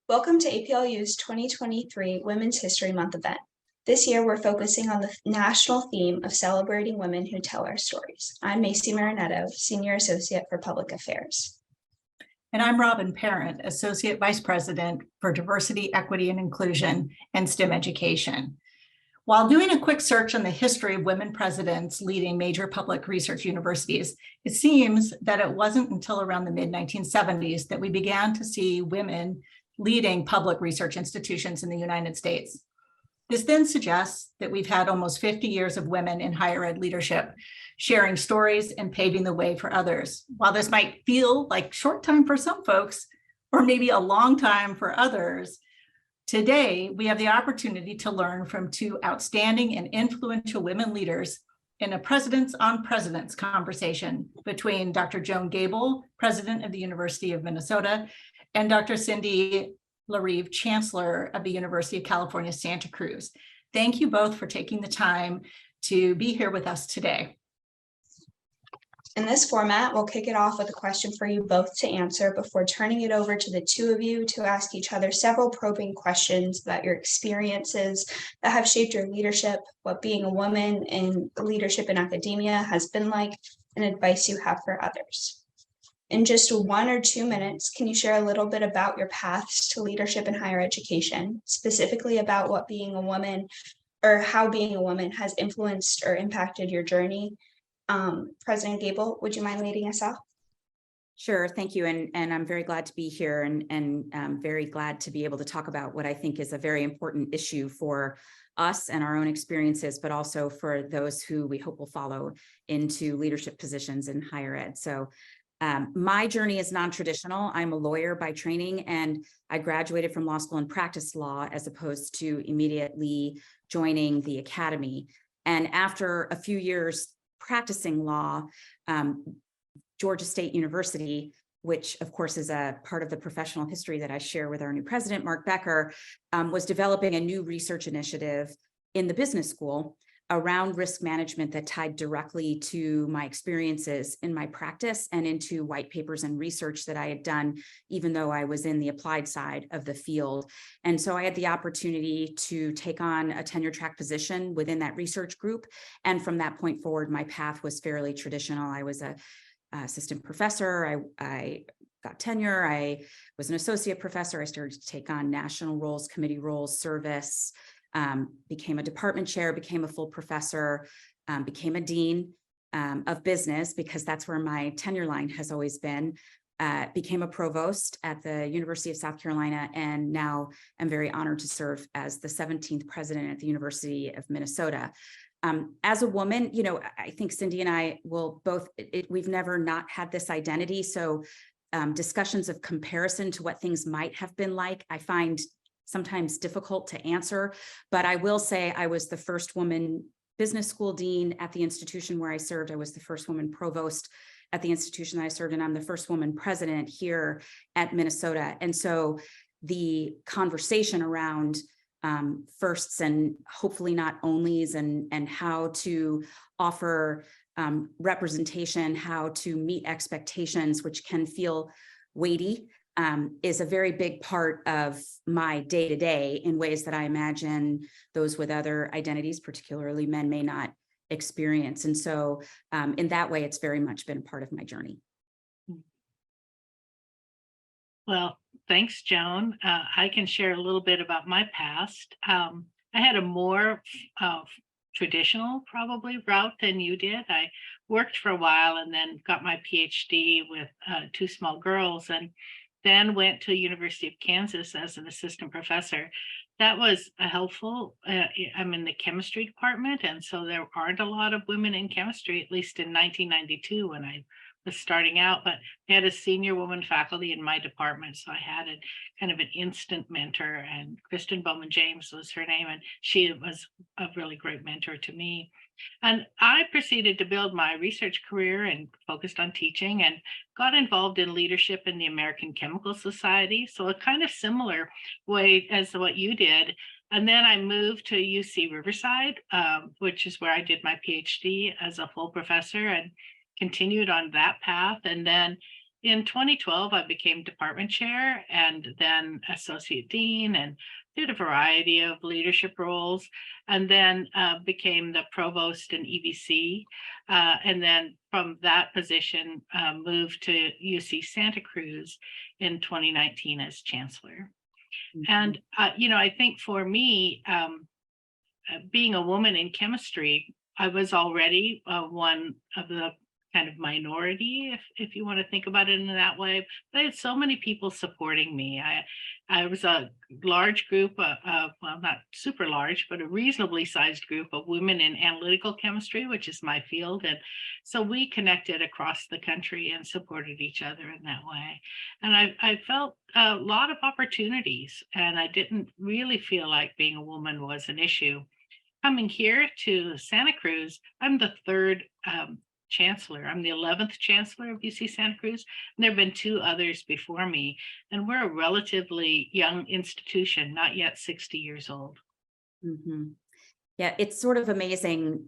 Welcome to APLU's 2023 Women's History Month event. This year, we're focusing on the national theme of celebrating women who tell our stories. I'm Macy Marinetto, Senior Associate for Public Affairs. And I'm Robin Parent, Associate Vice President for Diversity, Equity, and Inclusion and STEM Education. While doing a quick search on the history of women presidents leading major public research universities, it seems that it wasn't until around the mid-1970s that we began to see women leading public research institutions in the United States. This then suggests that we've had almost 50 years of women in higher ed leadership, sharing stories and paving the way for others. While this might feel like short time for some folks, or maybe a long time for others, today we have the opportunity to learn from two outstanding and influential women leaders in a Presidents on Presidents conversation between Dr. Joan Gabel, President of the University of Minnesota, and Dr. Cindy Larive, Chancellor of the University of California, Santa Cruz. Thank you both for taking the time to be here with us today. In this format, we'll kick it off with a question for you both to answer before turning it over to the two of you to ask each other several probing questions about your experiences that have shaped your leadership, what being a woman in leadership in academia has been like, and advice you have for others. In just 1 or 2 minutes, can you share a little bit about your paths to leadership in higher education, specifically about what being a woman or how being a woman has influenced or impacted your journey? President Gabel, would you mind leading us off? Sure, thank you. And I'm very glad to be here and I'm very glad to be able to talk about what I think is a very important issue for us and our own experiences, but also for those who we hope will follow into leadership positions in higher ed. So my journey is non-traditional. I'm a lawyer by training, and I graduated from law school and practiced law as opposed to immediately joining the academy. And after a few years practicing law, Georgia State University, which of course is a part of the professional history that I share with our new president, Mark Becker, was developing a new research initiative in the business school around risk management that tied directly to my experiences in my practice and into white papers and research that I had done, even though I was in the applied side of the field. And so I had the opportunity to take on a tenure track position within that research group. And from that point forward, my path was fairly traditional. I was an assistant professor. I got tenure. I was an associate professor. I started to take on national roles, committee roles, service, became a department chair, became a full professor, became a dean of business, because that's where my tenure line has always been, became a provost at the University of South Carolina, and now I'm very honored to serve as the 17th president at the University of Minnesota. As a woman, you know, I think Cindy and I will both, we've never not had this identity. So discussions of comparison to what things might have been like, I find sometimes difficult to answer, but I will say I was the first woman business school dean at the institution where I served. I was the first woman provost at the institution that I served, and I'm the first woman president here at Minnesota. And so the conversation around firsts and hopefully not onlys, and how to offer representation, how to meet expectations, which can feel weighty, is a very big part of my day-to-day in ways that I imagine those with other identities, particularly men, may not experience. And so in that way, it's very much been part of my journey. Well, thanks, Joan. I can share a little bit about my past. I had a more traditional, probably, route than you did. I worked for a while and then got my PhD with 2 small girls, and then went to University of Kansas as an assistant professor. That was helpful. I'm in the chemistry department, and so there aren't a lot of women in chemistry, at least in 1992 when I was starting out, but I had a senior woman faculty in my department, so I had a kind of an instant mentor, and Kristen Bowman James was her name, and she was a really great mentor to me. And I proceeded to build my research career and focused on teaching, and got involved in leadership in the American Chemical Society. So a kind of similar way as what you did. And then I moved to UC Riverside, which is where I did my PhD as a full professor, and continued on that path. And then in 2012, I became department chair and then associate dean and did a variety of leadership roles, and then became the provost in EVC. And then from that position, moved to UC Santa Cruz in 2019 as chancellor. And, I think for me, being a woman in chemistry, I was already one of the kind of minority, if you want to think about it in that way. But I had so many people supporting me. I was a large group of, well, not super large, but a reasonably sized group of women in analytical chemistry, which is my field. And so we connected across the country and supported each other in that way. And I felt a lot of opportunities, and I didn't really feel like being a woman was an issue. Coming here to Santa Cruz, I'm the third chancellor. I'm the 11th chancellor of UC Santa Cruz. And there have been 2 others before me. And we're a relatively young institution, not yet 60 years old. Mm-hmm. Yeah, it's sort of amazing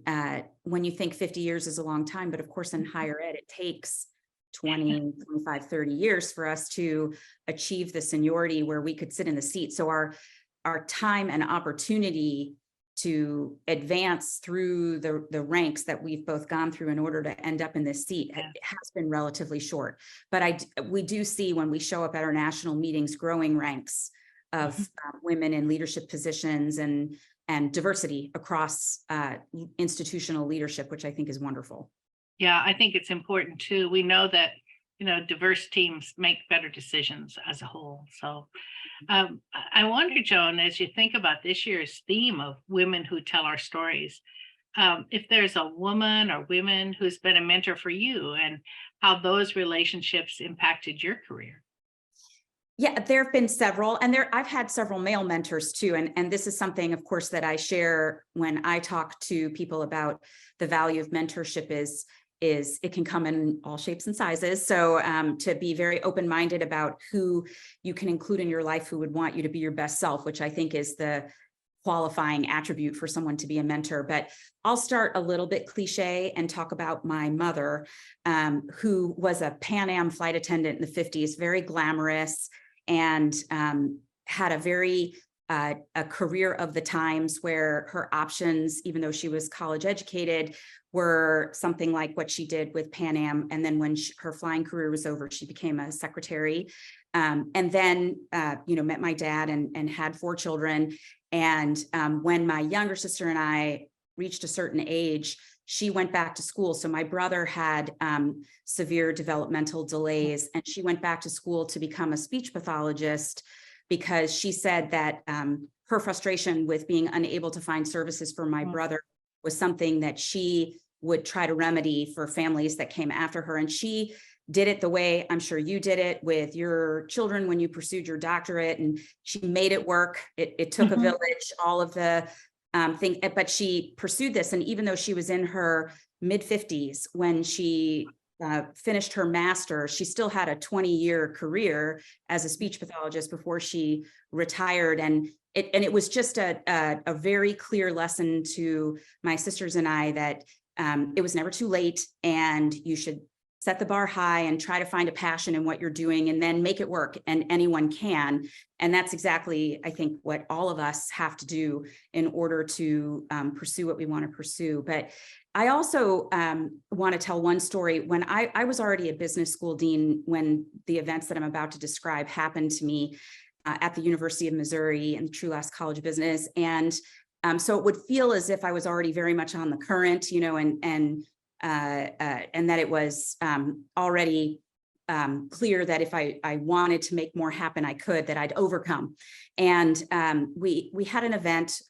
when you think 50 years is a long time, but of course in higher ed, it takes 20, 25, 30 years for us to achieve the seniority where we could sit in the seat. So our time and opportunity to advance through the ranks that we've both gone through in order to end up in this seat has been relatively short. But we do see when we show up at our national meetings, growing ranks of women in leadership positions and diversity across institutional leadership, which I think is wonderful. Yeah, I think it's important too. We know that, diverse teams make better decisions as a whole. So I wonder, Joan, as you think about this year's theme of women who tell our stories, if there's a woman or women who's been a mentor for you and how those relationships impacted your career. Yeah, there have been several, and I've had several male mentors too. And this is something, of course, that I share when I talk to people about the value of mentorship is it can come in all shapes and sizes. So to be very open-minded about who you can include in your life, who would want you to be your best self, which I think is the qualifying attribute for someone to be a mentor. But I'll start a little bit cliche and talk about my mother, who was a Pan Am flight attendant in the 50s, very glamorous, and had a very a career of the times where her options, even though she was college educated, were something like what she did with Pan Am. And then when her flying career was over, she became a secretary, and then met my dad and had 4 children. And when my younger sister and I reached a certain age, she went back to school. So my brother had severe developmental delays, and she went back to school to become a speech pathologist because she said that her frustration with being unable to find services for my brother was something that she would try to remedy for families that came after her. And she did it the way I'm sure you did it with your children when you pursued your doctorate, and she made it work. It took a village, all of the thing, but she pursued this. And even though she was in her mid-50s when she finished her master's, she still had a 20-year career as a speech pathologist before she retired. And it was just a very clear lesson to my sisters and I that it was never too late, and you should set the bar high and try to find a passion in what you're doing and then make it work, and anyone can. And that's exactly, I think, what all of us have to do in order to pursue what we want to pursue. But I also want to tell one story. When I was already a business school dean when the events that I'm about to describe happened to me at the University of Missouri in the True-Last College of Business. And so it would feel as if I was already very much on the current, and that it was already clear that if I wanted to make more happen, I could, that I'd overcome. And we had an event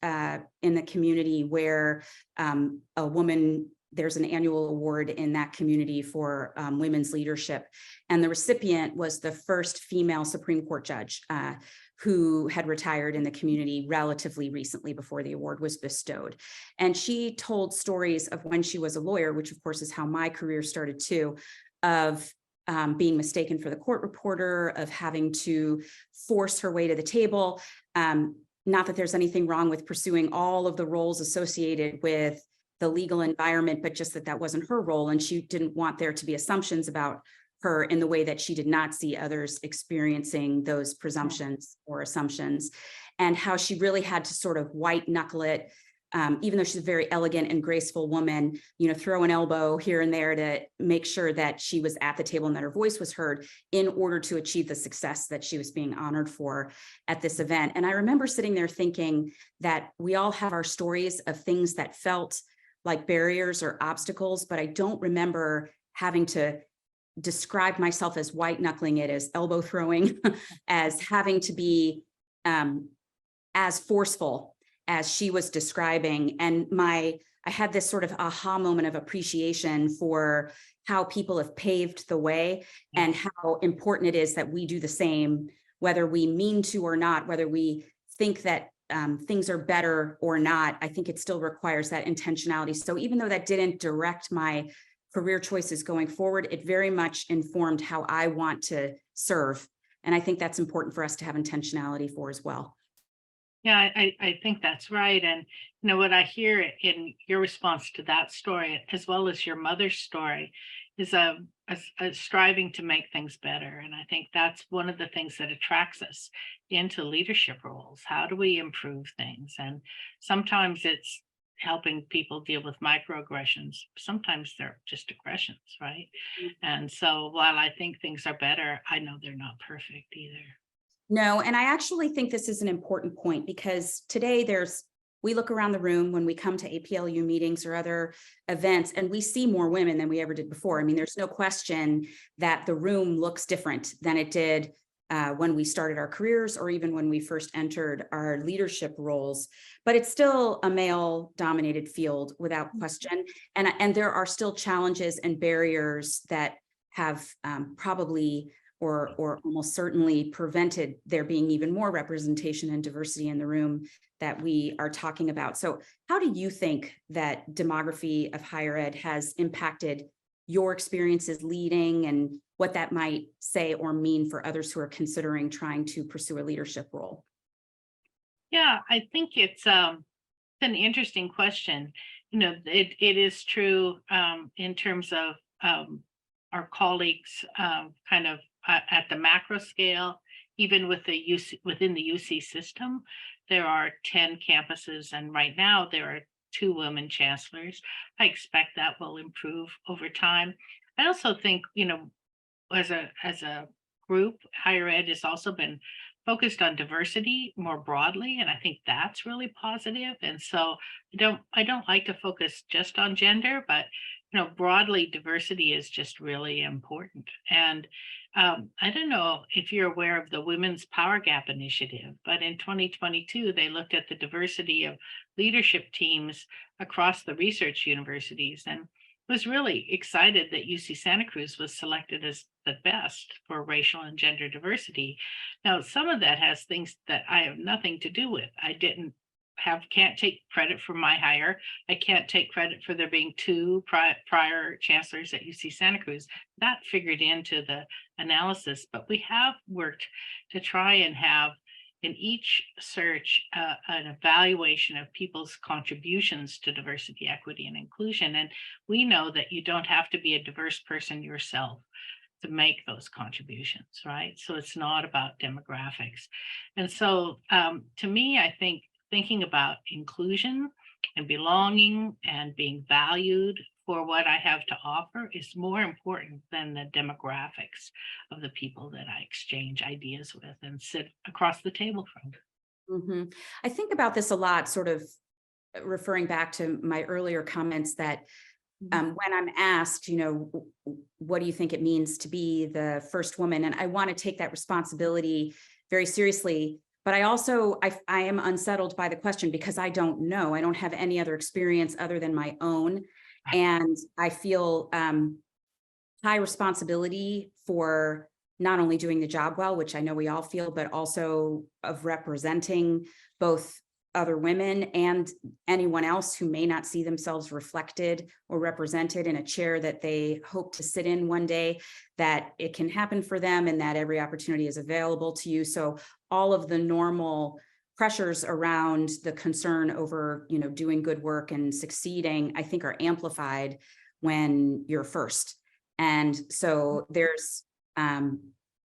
in the community where a woman, there's an annual award in that community for women's leadership. And the recipient was the first female Supreme Court judge who had retired in the community relatively recently before the award was bestowed. And she told stories of when she was a lawyer, which of course is how my career started too, of being mistaken for the court reporter, of having to force her way to the table. Not that there's anything wrong with pursuing all of the roles associated with the legal environment, but just that wasn't her role. And she didn't want there to be assumptions about her in the way that she did not see others experiencing those presumptions or assumptions, and how she really had to sort of white knuckle it, even though she's a very elegant and graceful woman, throw an elbow here and there to make sure that she was at the table and that her voice was heard in order to achieve the success that she was being honored for at this event. And I remember sitting there thinking that we all have our stories of things that felt like barriers or obstacles, but I don't remember having to describe myself as white knuckling it, as elbow throwing, as having to be as forceful as she was describing. And I had this sort of aha moment of appreciation for how people have paved the way and how important it is that we do the same, whether we mean to or not, whether we think that things are better or not. I think it still requires that intentionality. So even though that didn't direct my career choices going forward, it very much informed how I want to serve. And I think that's important for us to have intentionality for as well. Yeah, I think that's right. And what I hear in your response to that story, as well as your mother's story, is a striving to make things better. And I think that's one of the things that attracts us into leadership roles. How do we improve things? And sometimes it's helping people deal with microaggressions. Sometimes they're just aggressions, right? And so while I think things are better, I know they're not perfect either. No, and I actually think this is an important point, because today we look around the room when we come to APLU meetings or other events, and we see more women than we ever did before. I mean, there's no question that the room looks different than it did when we started our careers, or even when we first entered our leadership roles, but it's still a male-dominated field without question. And there are still challenges and barriers that have probably or almost certainly prevented there being even more representation and diversity in the room that we are talking about. So how do you think that demography of higher ed has impacted your experiences leading, and what that might say or mean for others who are considering trying to pursue a leadership role? Yeah, I think it's an interesting question. It is true in terms of our colleagues kind of at the macro scale. Even with within the UC system, there are 10 campuses, and right now there are 2 women chancellors. I expect that will improve over time. I also think, as a group, higher ed has also been focused on diversity more broadly, and I think that's really positive. And so I don't like to focus just on gender, but broadly, diversity is just really important. And I don't know if you're aware of the Women's Power Gap Initiative, but in 2022, they looked at the diversity of leadership teams across the research universities, and was really excited that UC Santa Cruz was selected as the best for racial and gender diversity. Now, some of that has things that I have nothing to do with. I can't take credit for my hire. I can't take credit for there being 2 prior chancellors at UC Santa Cruz. That figured into the analysis, but we have worked to try and have in each search an evaluation of people's contributions to diversity, equity, and inclusion. And we know that you don't have to be a diverse person yourself to make those contributions, right? So it's not about demographics. And so to me, I think thinking about inclusion and belonging and being valued for what I have to offer is more important than the demographics of the people that I exchange ideas with and sit across the table from. Mm-hmm. I think about this a lot, sort of referring back to my earlier comments that when I'm asked, what do you think it means to be the first woman? And I want to take that responsibility very seriously. But I also, I am unsettled by the question, because I don't know. I don't have any other experience other than my own. And I feel high responsibility for not only doing the job well, which I know we all feel, but also of representing both other women and anyone else who may not see themselves reflected or represented in a chair that they hope to sit in one day, that it can happen for them and that every opportunity is available to you. So all of the normal pressures around the concern over, doing good work and succeeding, I think are amplified when you're first. And so there's,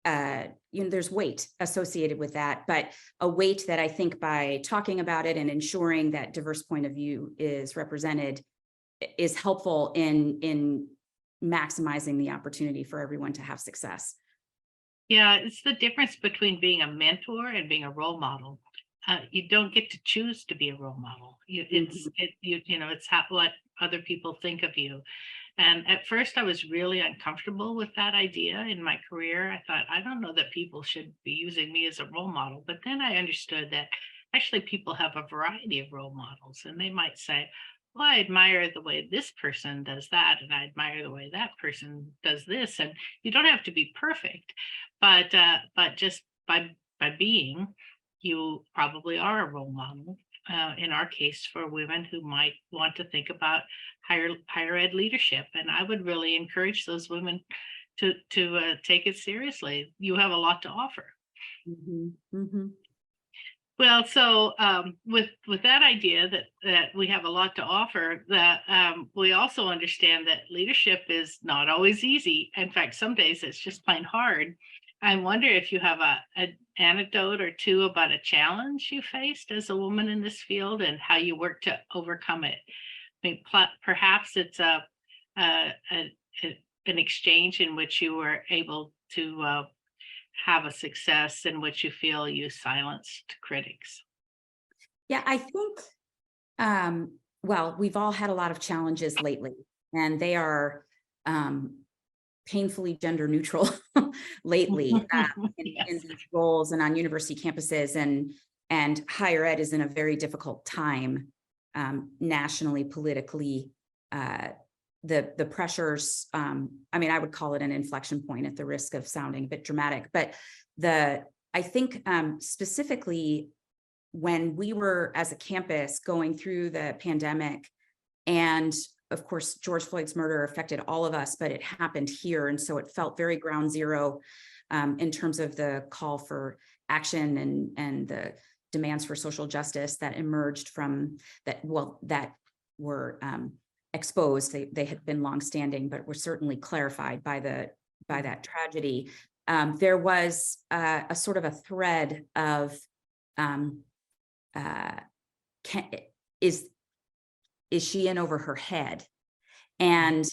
there's weight associated with that, but a weight that I think by talking about it and ensuring that diverse point of view is represented is helpful in maximizing the opportunity for everyone to have success. Yeah, it's the difference between being a mentor and being a role model. You don't get to choose to be a role model. It's what other people think of you. And at first I was really uncomfortable with that idea in my career. I thought, I don't know that people should be using me as a role model. But then I understood that actually people have a variety of role models, and they might say, well, I admire the way this person does that, and I admire the way that person does this. And you don't have to be perfect, but just by being, you probably are a role model. In our case, for women who might want to think about higher ed leadership, and I would really encourage those women to take it seriously. You have a lot to offer. Mm-hmm. Mm-hmm. Well, so with that idea that we have a lot to offer, that we also understand that leadership is not always easy. In fact, some days it's just plain hard. I wonder if you have an anecdote or two about a challenge you faced as a woman in this field and how you work to overcome it. I mean, perhaps it's an exchange in which you were able to have a success in which you feel you silenced critics. Yeah, I think, well, we've all had a lot of challenges lately, and they are painfully gender neutral lately Yes. in these roles and on university campuses, and higher ed is in a very difficult time nationally, politically. The pressures, I mean, I would call it an inflection point at the risk of sounding a bit dramatic, but I think specifically when we were as a campus going through the pandemic, and of course, George Floyd's murder affected all of us, but it happened here. And so it felt very ground zero in terms of the call for action and the demands for social justice that emerged from that, well, that were exposed. They had been longstanding, but were certainly clarified by that tragedy. There was a sort of a thread of is she in over her head? And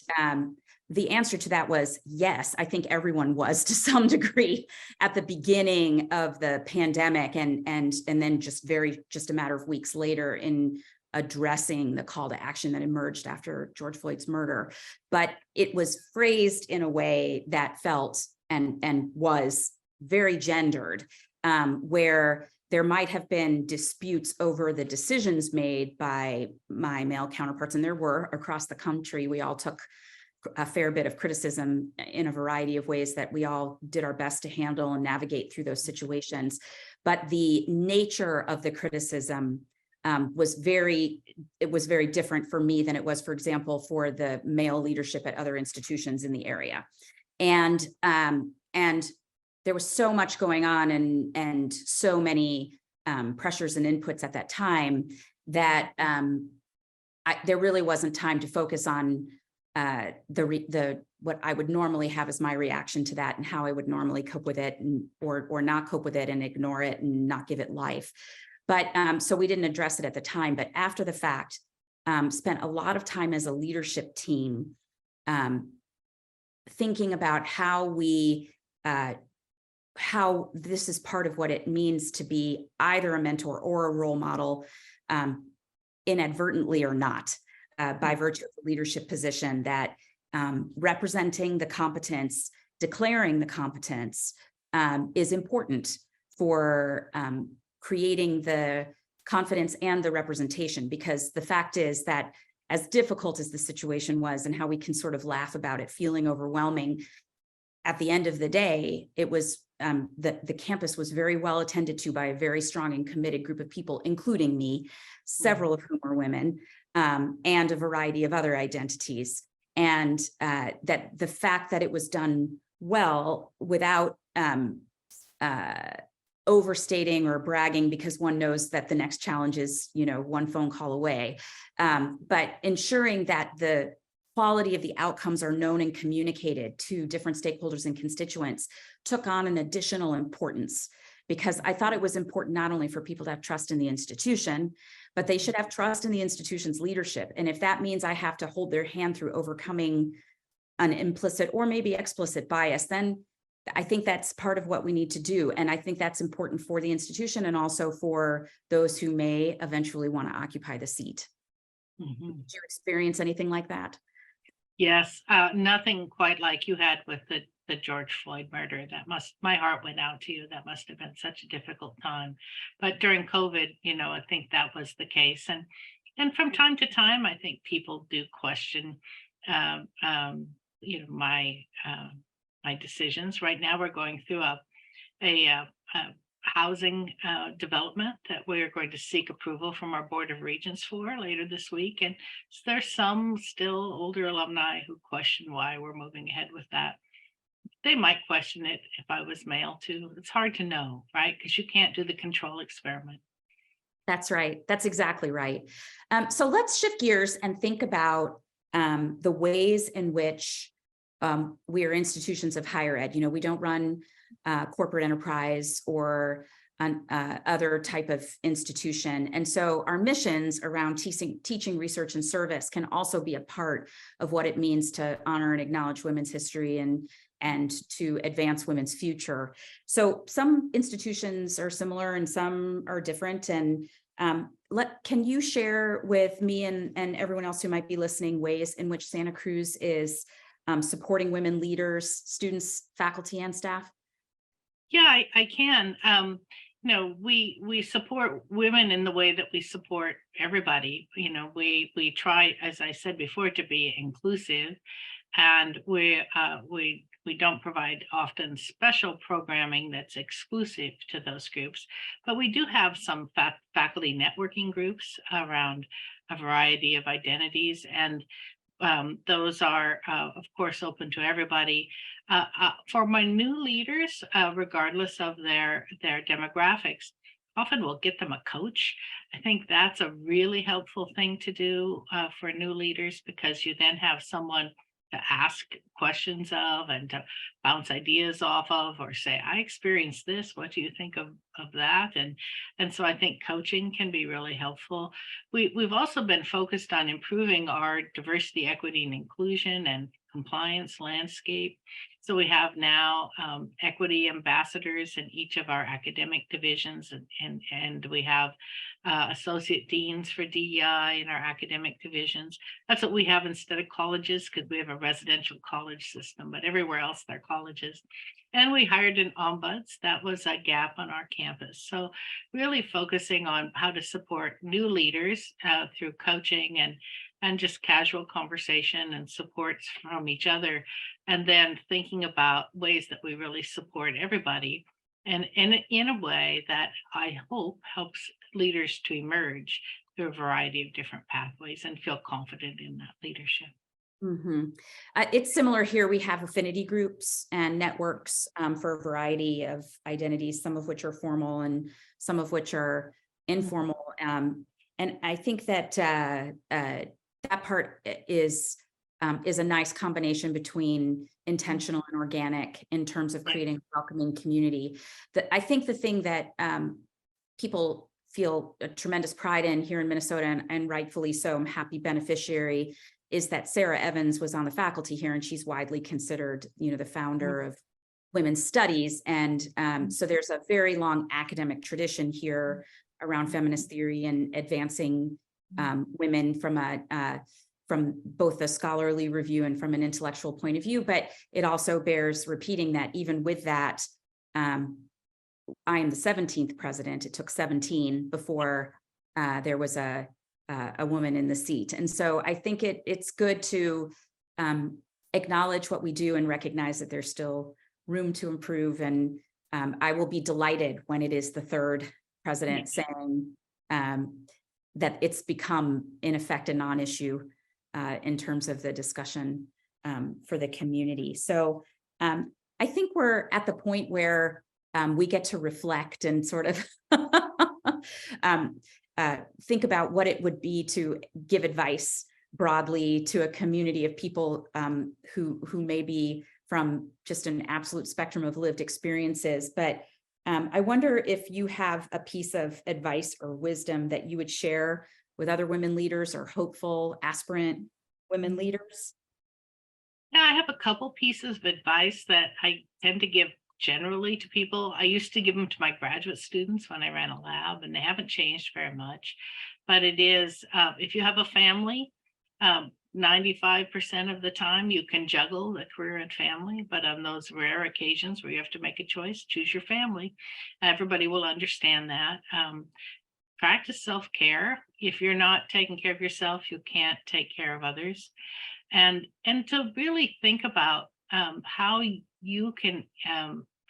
the answer to that was yes. I think everyone was to some degree at the beginning of the pandemic, and then just a matter of weeks later in addressing the call to action that emerged after George Floyd's murder. But it was phrased in a way that felt and was very gendered, where there might have been disputes over the decisions made by my male counterparts, and there were across the country. We all took a fair bit of criticism in a variety of ways that we all did our best to handle and navigate through those situations. But the nature of the criticism was very different for me than it was, for example, for the male leadership at other institutions in the area. And there was so much going on and so many pressures and inputs at that time that there really wasn't time to focus on what I would normally have as my reaction to that and how I would normally cope with it or not cope with it and ignore it and not give it life. But so we didn't address it at the time, but after the fact, spent a lot of time as a leadership team thinking about how this is part of what it means to be either a mentor or a role model, inadvertently or not, by virtue of the leadership position, that representing the competence, declaring the competence is important for creating the confidence and the representation. Because the fact is that as difficult as the situation was and how we can sort of laugh about it feeling overwhelming, at the end of the day, it was the campus was very well attended to by a very strong and committed group of people, including me, several of whom are women, and a variety of other identities. And that the fact that it was done well without overstating or bragging, because one knows that the next challenge is, one phone call away, but ensuring that the quality of the outcomes are known and communicated to different stakeholders and constituents took on an additional importance, because I thought it was important not only for people to have trust in the institution, but they should have trust in the institution's leadership. And if that means I have to hold their hand through overcoming an implicit or maybe explicit bias, then I think that's part of what we need to do. And I think that's important for the institution and also for those who may eventually want to occupy the seat. Mhm. Did you experience anything like that? Yes, nothing quite like you had with the George Floyd murder. My heart went out to you. That must have been such a difficult time. But during COVID, I think that was the case. And from time to time, I think people do question, my decisions. Right now, we're going through a housing development that we are going to seek approval from our Board of Regents for later this week. And there's some still older alumni who question why we're moving ahead with that. They might question it if I was male too. It's hard to know, right? Because you can't do the control experiment. That's right. That's exactly right. So let's shift gears and think about the ways in which we are institutions of higher ed. We don't run corporate enterprise or other type of institution. And so our missions around teaching, research, and service can also be a part of what it means to honor and acknowledge women's history and to advance women's future. So some institutions are similar and some are different. And can you share with me and everyone else who might be listening ways in which Santa Cruz is supporting women leaders, students, faculty, and staff? Yeah, I can. We support women in the way that we support everybody. We try, as I said before, to be inclusive, and we don't provide often special programming that's exclusive to those groups, but we do have some faculty networking groups around a variety of identities, and those are, of course, open to everybody. For my new leaders, regardless of their demographics, often we'll get them a coach. I think that's a really helpful thing to do for new leaders, because you then have someone to ask questions of and to bounce ideas off of, or say, I experienced this, what do you think of that? And so I think coaching can be really helpful. We've also been focused on improving our diversity, equity, and inclusion and compliance landscape. So we have now equity ambassadors in each of our academic divisions, and we have associate deans for DEI in our academic divisions. That's what we have instead of colleges, because we have a residential college system, but everywhere else they're colleges. And we hired an ombuds. That was a gap on our campus. So really focusing on how to support new leaders through coaching and just casual conversation and supports from each other. And then thinking about ways that we really support everybody, and in a way that I hope helps leaders to emerge through a variety of different pathways and feel confident in that leadership. Mm-hmm. It's similar here. We have affinity groups and networks for a variety of identities, some of which are formal and some of which are informal. And I think that that part is a nice combination between intentional and organic in terms of creating a welcoming community. I think the thing that people feel a tremendous pride in here in Minnesota, and rightfully so, I'm happy beneficiary, is that Sarah Evans was on the faculty here, and she's widely considered, the founder of women's studies. And so there's a very long academic tradition here around feminist theory and advancing women from both a scholarly review and from an intellectual point of view. But it also bears repeating that even with that, I am the 17th president. It took 17 before there was a woman in the seat. And so I think it's good to acknowledge what we do and recognize that there's still room to improve. And I will be delighted when it is the third president saying that it's become, in effect, a non-issue in terms of the discussion for the community. So I think we're at the point where we get to reflect and sort of think about what it would be to give advice broadly to a community of people who may be from just an absolute spectrum of lived experiences. But I wonder if you have a piece of advice or wisdom that you would share with other women leaders or hopeful aspirant women leaders. Yeah, I have a couple pieces of advice that I tend to give generally to people. I used to give them to my graduate students when I ran a lab, and they haven't changed very much. But it is, if you have a family, 95% of the time you can juggle the career and family, but on those rare occasions where you have to make a choice, choose your family. Everybody will understand that. Practice self-care. If you're not taking care of yourself, you can't take care of others. And to really think about how you can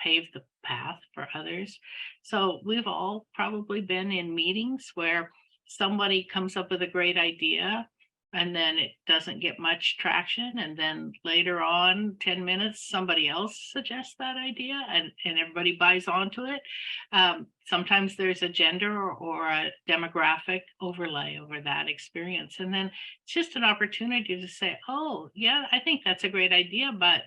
pave the path for others. So we've all probably been in meetings where somebody comes up with a great idea and then it doesn't get much traction. And then later on, 10 minutes, somebody else suggests that idea and everybody buys onto it. Sometimes there's a gender or a demographic overlay over that experience. And then it's just an opportunity to say, oh, yeah, I think that's a great idea, but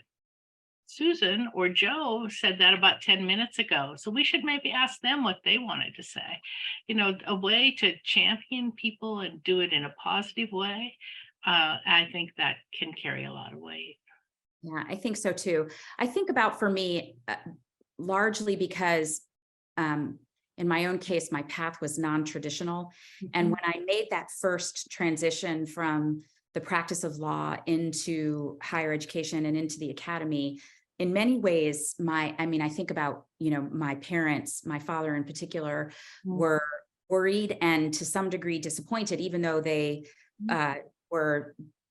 Susan or Joe said that about 10 minutes ago. So we should maybe ask them what they wanted to say. You know, a way to champion people and do it in a positive way. I think that can carry a lot of weight. Yeah, I think so too. I think about, for me, largely because in my own case, my path was non-traditional. And when I made that first transition from the practice of law into higher education and into the academy, in many ways, I think about, my parents, my father in particular, were worried and to some degree disappointed, even though they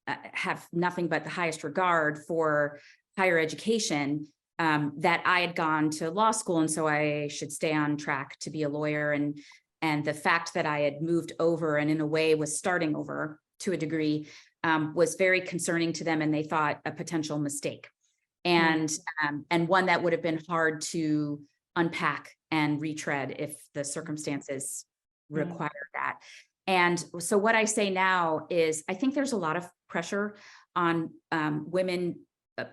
have nothing but the highest regard for higher education, that I had gone to law school. And so I should stay on track to be a lawyer. And the fact that I had moved over and in a way was starting over to a degree was very concerning to them. And they thought a potential mistake. And one that would have been hard to unpack and retread if the circumstances required that. And so what I say now is, I think there's a lot of pressure on women,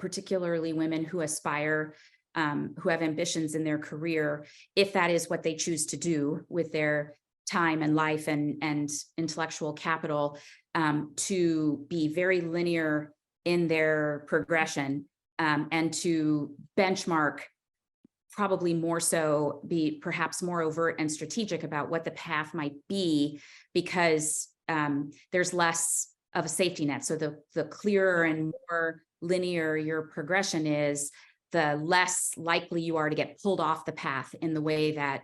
particularly women who aspire, who have ambitions in their career, if that is what they choose to do with their time and life and intellectual capital, to be very linear in their progression, and to benchmark, probably more so, be perhaps more overt and strategic about what the path might be, because there's less of a safety net. So the clearer and more linear your progression is, the less likely you are to get pulled off the path in the way that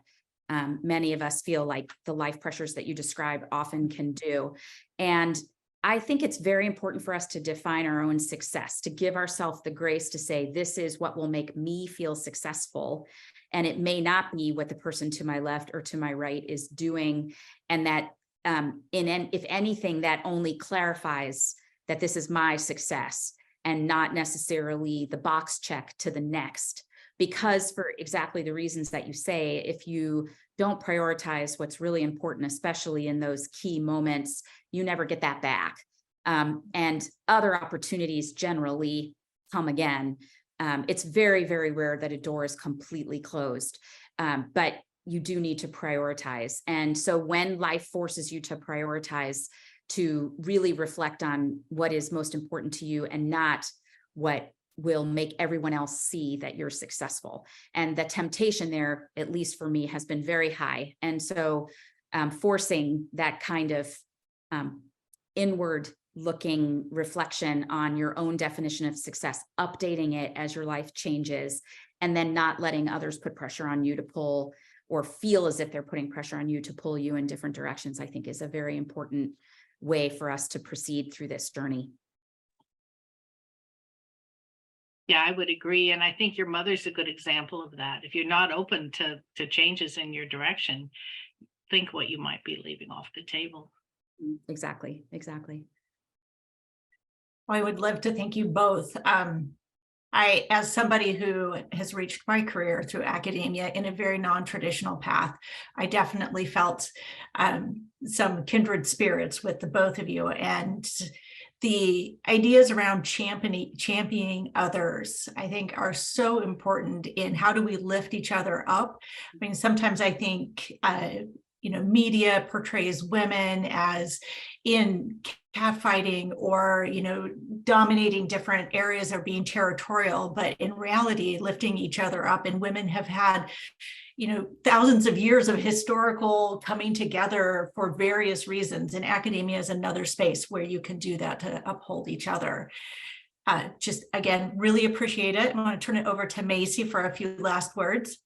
many of us feel like the life pressures that you describe often can do. And I think it's very important for us to define our own success, to give ourselves the grace to say, this is what will make me feel successful. And it may not be what the person to my left or to my right is doing. And that if anything, that only clarifies that this is my success and not necessarily the box check to the next. Because for exactly the reasons that you say, if you don't prioritize what's really important, especially in those key moments, you never get that back. And other opportunities generally come again. It's very, very rare that a door is completely closed, but you do need to prioritize. And so when life forces you to prioritize, to really reflect on what is most important to you and not what will make everyone else see that you're successful. And the temptation there, at least for me, has been very high. And so forcing that kind of inward looking reflection on your own definition of success, updating it as your life changes, and then not letting others put pressure on you to pull, or feel as if they're putting pressure on you to pull you in different directions, I think is a very important way for us to proceed through this journey. Yeah, I would agree. And I think your mother's a good example of that. If you're not open to changes in your direction, think what you might be leaving off the table. Exactly. I would love to thank you both. As somebody who has reached my career through academia in a very non-traditional path, I definitely felt some kindred spirits with the both of you. And the ideas around championing others, I think, are so important in how do we lift each other up. I mean, sometimes I think, media portrays women as in catfighting or, dominating different areas or being territorial, but in reality, lifting each other up. And women have had, thousands of years of historical coming together for various reasons. And academia is another space where you can do that to uphold each other. Just again, really appreciate it. I want to turn it over to Macy for a few last words.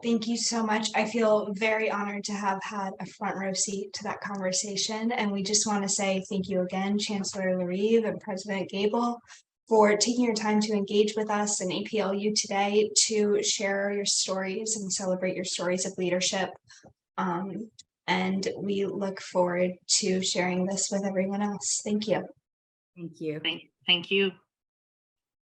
Thank you so much. I feel very honored to have had a front row seat to that conversation. And we just want to say thank you again, Chancellor Larive and President Gabel, for taking your time to engage with us and APLU today to share your stories and celebrate your stories of leadership. And we look forward to sharing this with everyone else. Thank you. Thank you. Thank you.